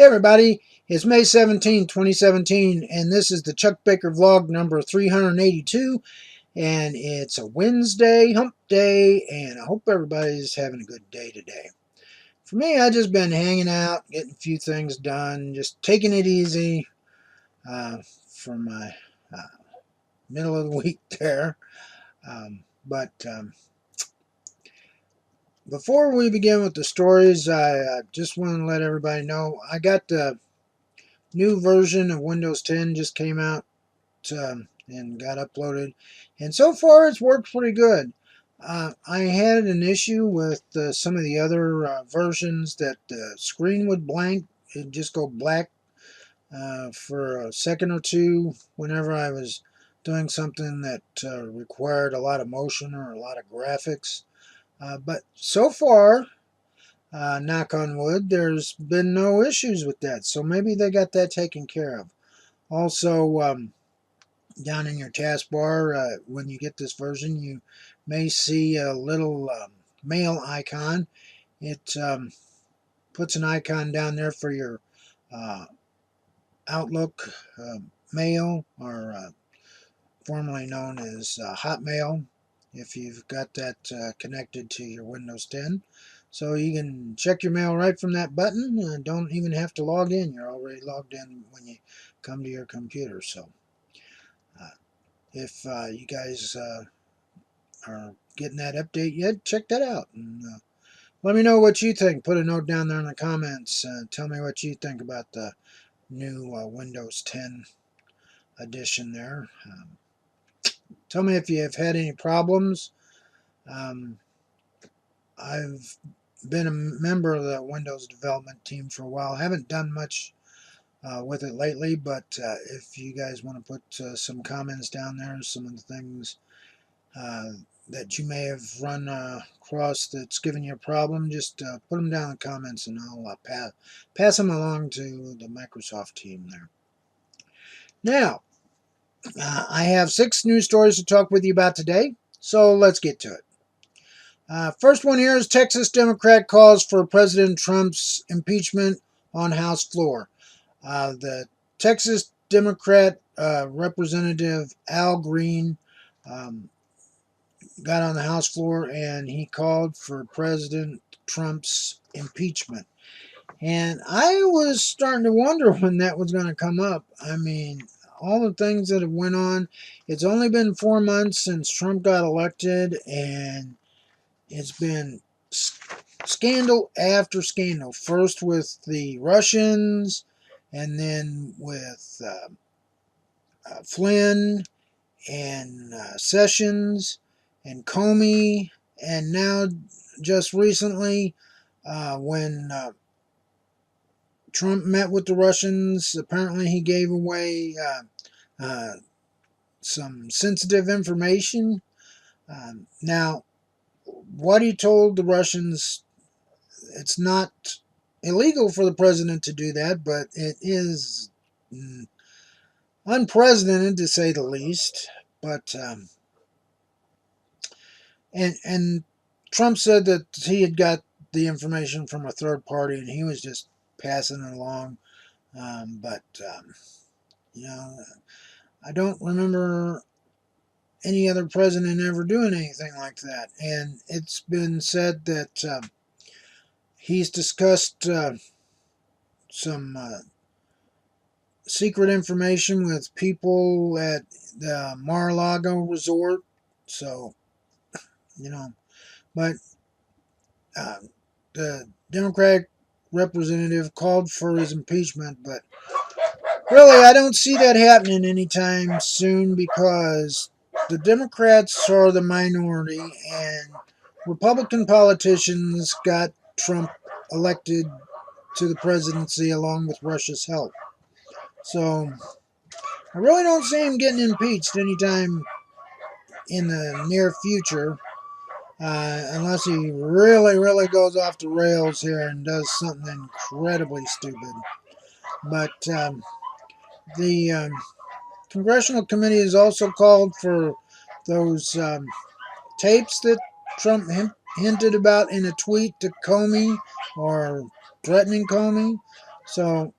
everybody, it's May 17, 2017, and this is the Chuck Baker vlog number 382, and it's a Wednesday, hump day, and I hope everybody's having a good day today. For me, I just been hanging out, getting a few things done, just taking it easy for my middle of the week there. But before we begin with the stories, I just want to let everybody know I got the new version of Windows 10 just came out and got uploaded, and so far it's worked pretty good. I had an issue with some of the other versions that the screen would blank. It'd just go black for a second or two whenever I was doing something that required a lot of motion or a lot of graphics. But so far, knock on wood, there's been no issues with that. So maybe they got that taken care of. Also, down in your taskbar, when you get this version, you may see a little mail icon. It puts an icon down there for your Outlook mail, or formerly known as Hotmail, if you've got that connected to your Windows 10. So you can check your mail right from that button. Don't even have to log in. You're already logged in when you come to your computer. So if you guys are getting that update yet, check that out. And let me know what you think. Put a note down there in the comments. Tell me what you think about the new Windows 10 edition there. Tell me if you have had any problems. I've been a member of the Windows development team for a while. Haven't done much with it lately, but if you guys want to put some comments down there, some of the things that you may have run across that's given you a problem, just put them down in the comments, and I'll pass them along to the Microsoft team there. Now, I have 6 news stories to talk with you about today, so let's get to it. First one here is Texas Democrat calls for President Trump's impeachment on House floor. The Texas Democrat Representative Al Green got on the House floor and he called for President Trump's impeachment. And I was starting to wonder when that was going to come up. I mean, all the things that have went on. It's only been 4 months since Trump got elected, and it's been scandal after scandal. First with the Russians, and then with Flynn, and Sessions, and Comey, and now just recently when Trump met with the Russians, apparently he gave away some sensitive information. Now, what he told the Russians, it's not illegal for the president to do that, but it is unprecedented to say the least. But and Trump said that he had got the information from a third party and he was just passing it along. But you know, I don't remember any other president ever doing anything like that. And it's been said that he's discussed some secret information with people at the Mar-a-Lago resort. So, you know, but the Democratic representative called for his impeachment, but really I don't see that happening anytime soon, because the Democrats are the minority and Republican politicians got Trump elected to the presidency along with Russia's help. So I really don't see him getting impeached anytime in the near future, unless he really goes off the rails here and does something incredibly stupid. But the Congressional Committee has also called for those tapes that Trump hinted about in a tweet to Comey, or threatening Comey. So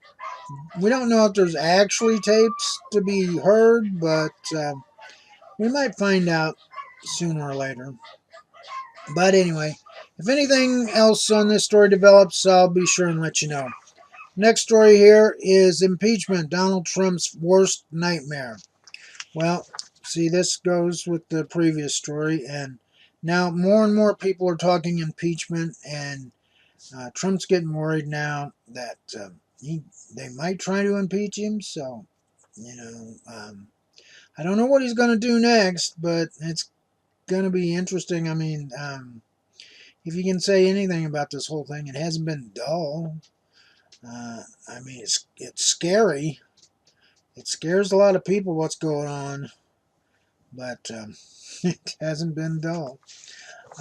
we don't know if there's actually tapes to be heard, but we might find out sooner or later. But anyway, if anything else on this story develops, I'll be sure and let you know. Next story here is impeachment, Donald Trump's worst nightmare. Well, see, this goes with the previous story, and now more and more people are talking impeachment, and Trump's getting worried now that they might try to impeach him. So, I don't know what he's going to do next, but it's going to be interesting. I mean, if you can say anything about this whole thing, it hasn't been dull. I mean, it's scary. It scares a lot of people what's going on, but it hasn't been dull.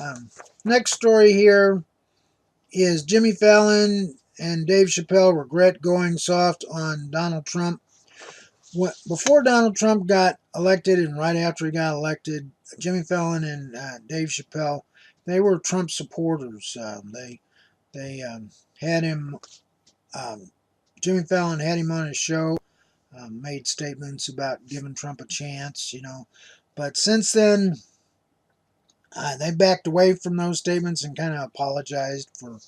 Um, Next story here is Jimmy Fallon and Dave Chappelle regret going soft on Donald Trump. Before Donald Trump got elected and right after he got elected, Jimmy Fallon and Dave Chappelle, they were Trump supporters. They had him. Um, Jimmy Fallon had him on his show, made statements about giving Trump a chance, But since then, they backed away from those statements and kind of apologized for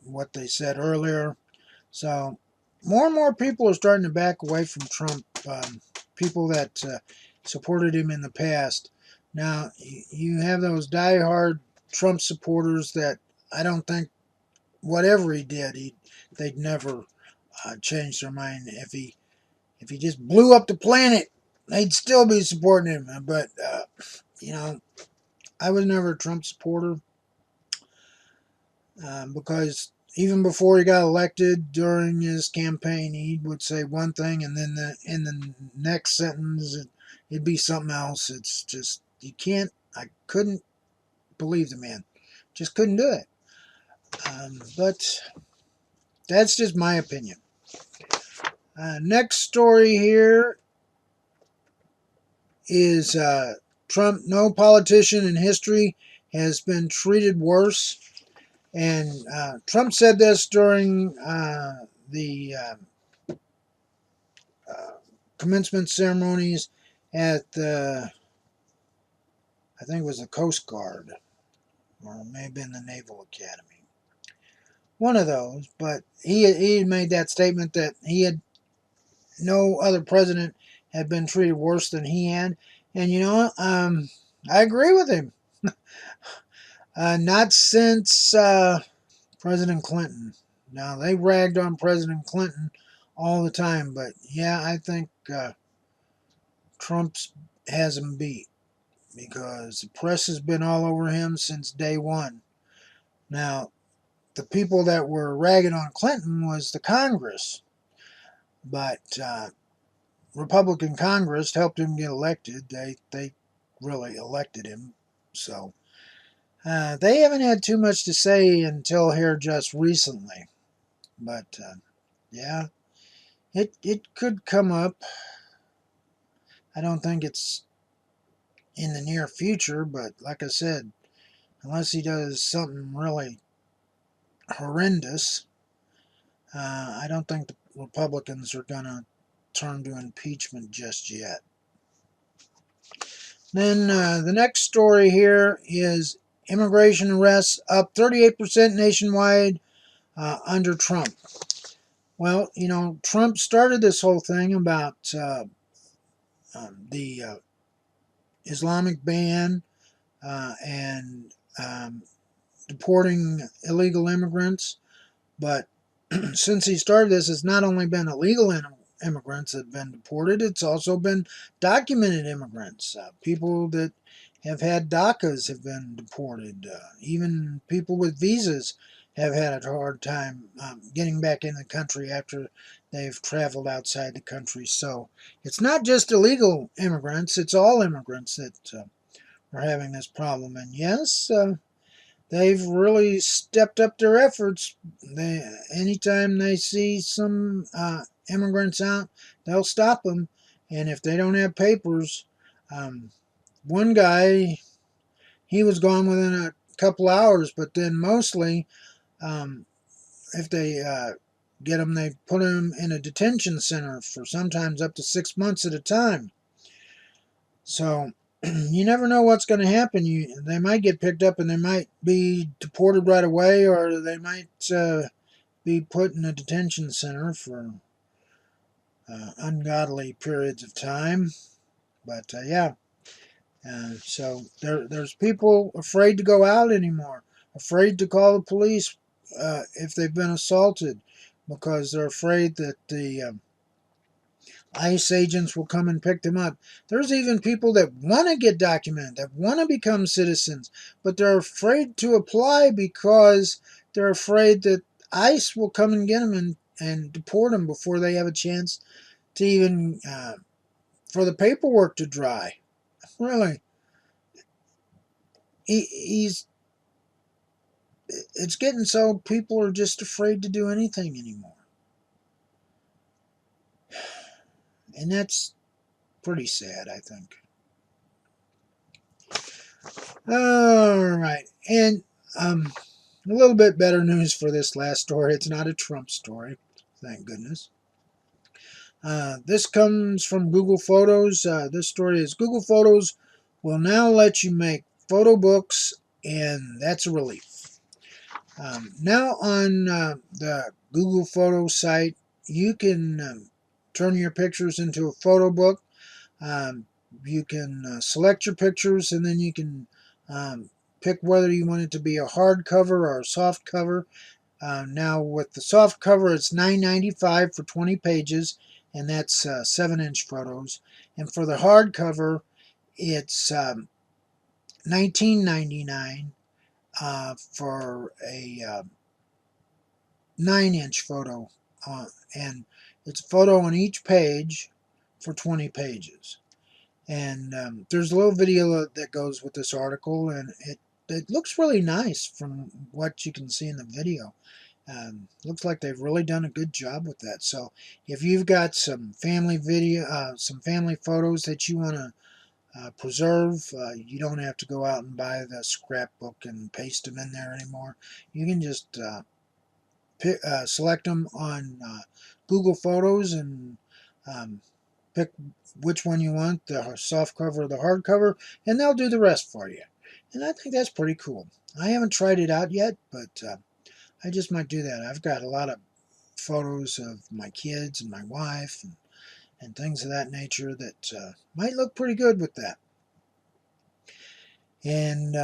what they said earlier. So more and more people are starting to back away from Trump. People that supported him in the past. Now you have those diehard Trump supporters that I don't think whatever he did, they'd never change their mind. If he just blew up the planet, they'd still be supporting him. But you know, I was never a Trump supporter because even before he got elected, during his campaign, he would say one thing, and then in the next sentence, it'd be something else. It's just you can't. I couldn't believe the man. Just couldn't do it. But that's just my opinion. Next story here is Trump. No politician in history has been treated worse. And Trump said this during the commencement ceremonies at the, I think it was the Coast Guard, or maybe in the Naval Academy. One of those. But he made that statement that no other president had been treated worse than he had. And I agree with him. Not since President Clinton. Now, they ragged on President Clinton all the time, but yeah, I think Trump's has him beat because the press has been all over him since day one. Now, the people that were ragging on Clinton was the Congress, but Republican Congress helped him get elected. They really elected him, so they haven't had too much to say until here just recently. But yeah, it could come up. I don't think it's in the near future, but like I said, unless he does something really horrendous, I don't think the Republicans are going to turn to impeachment just yet. Then the next story here is immigration arrests up 38% nationwide under Trump. Well, Trump started this whole thing about the Islamic ban and deporting illegal immigrants. But since he started this, it's not only been illegal immigrants that have been deported, it's also been documented immigrants. People that have had DACAs have been deported. Even people with visas have had a hard time getting back in the country after they've traveled outside the country. So it's not just illegal immigrants, it's all immigrants that are having this problem. And yes, they've really stepped up their efforts. Anytime they see some immigrants out, they'll stop them. And if they don't have papers, one guy, he was gone within a couple hours. But then mostly, um, if they get them, they put them in a detention center for sometimes up to 6 months at a time. So you never know what's going to happen. They might get picked up and they might be deported right away, or they might be put in a detention center for ungodly periods of time. But yeah, so there's people afraid to go out anymore, afraid to call the police if they've been assaulted, because they're afraid that the ICE agents will come and pick them up. There's even people that want to get documented, that want to become citizens, but they're afraid to apply because they're afraid that ICE will come and get them and deport them before they have a chance to even for the paperwork to dry. Really, he's. It's getting so people are just afraid to do anything anymore, and that's pretty sad, I think. All right, and a little bit better news for this last story. It's not a Trump story, thank goodness. This comes from Google Photos. This story is Google Photos will now let you make photo books, and that's a relief. Now on the Google Photos site, you can turn your pictures into a photo book. You can select your pictures, and then you can pick whether you want it to be a hardcover or a soft cover. Now with the soft cover, it's $9.95 for 20 pages, and that's 7-inch photos. And for the hardcover, it's $19.99 for a 9-inch photo, and it's a photo on each page for 20 pages. And there's a little video that goes with this article, and it looks really nice from what you can see in the video. Looks like they've really done a good job with that. So if you've got some family some family photos that you want to preserve, you don't have to go out and buy the scrapbook and paste them in there anymore. You can just select them on Google Photos and pick which one you want, the soft cover or the hard cover, and they'll do the rest for you. And I think that's pretty cool. I haven't tried it out yet, but I just might do that. I've got a lot of photos of my kids and my wife and things of that nature that might look pretty good with that. And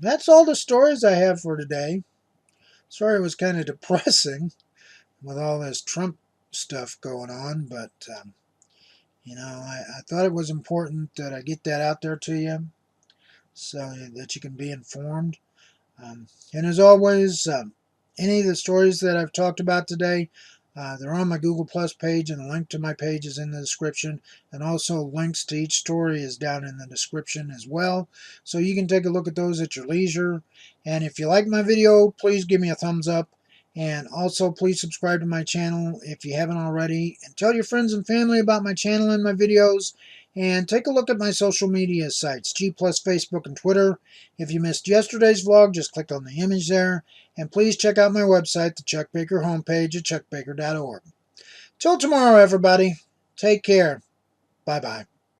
that's all the stories I have for today. Sorry it was kind of depressing with all this Trump stuff going on, but you know, I thought it was important that I get that out there to you so that you can be informed. And as always, any of the stories that I've talked about today, they're on my Google Plus page, and the link to my page is in the description. And also links to each story is down in the description as well. So you can take a look at those at your leisure. And if you like my video, please give me a thumbs up. And also please subscribe to my channel if you haven't already. And tell your friends and family about my channel and my videos. And take a look at my social media sites, G+, Facebook, and Twitter. If you missed yesterday's vlog, just click on the image there. And please check out my website, the Chuck Baker homepage at chuckbaker.org. Till tomorrow, everybody. Take care. Bye-bye.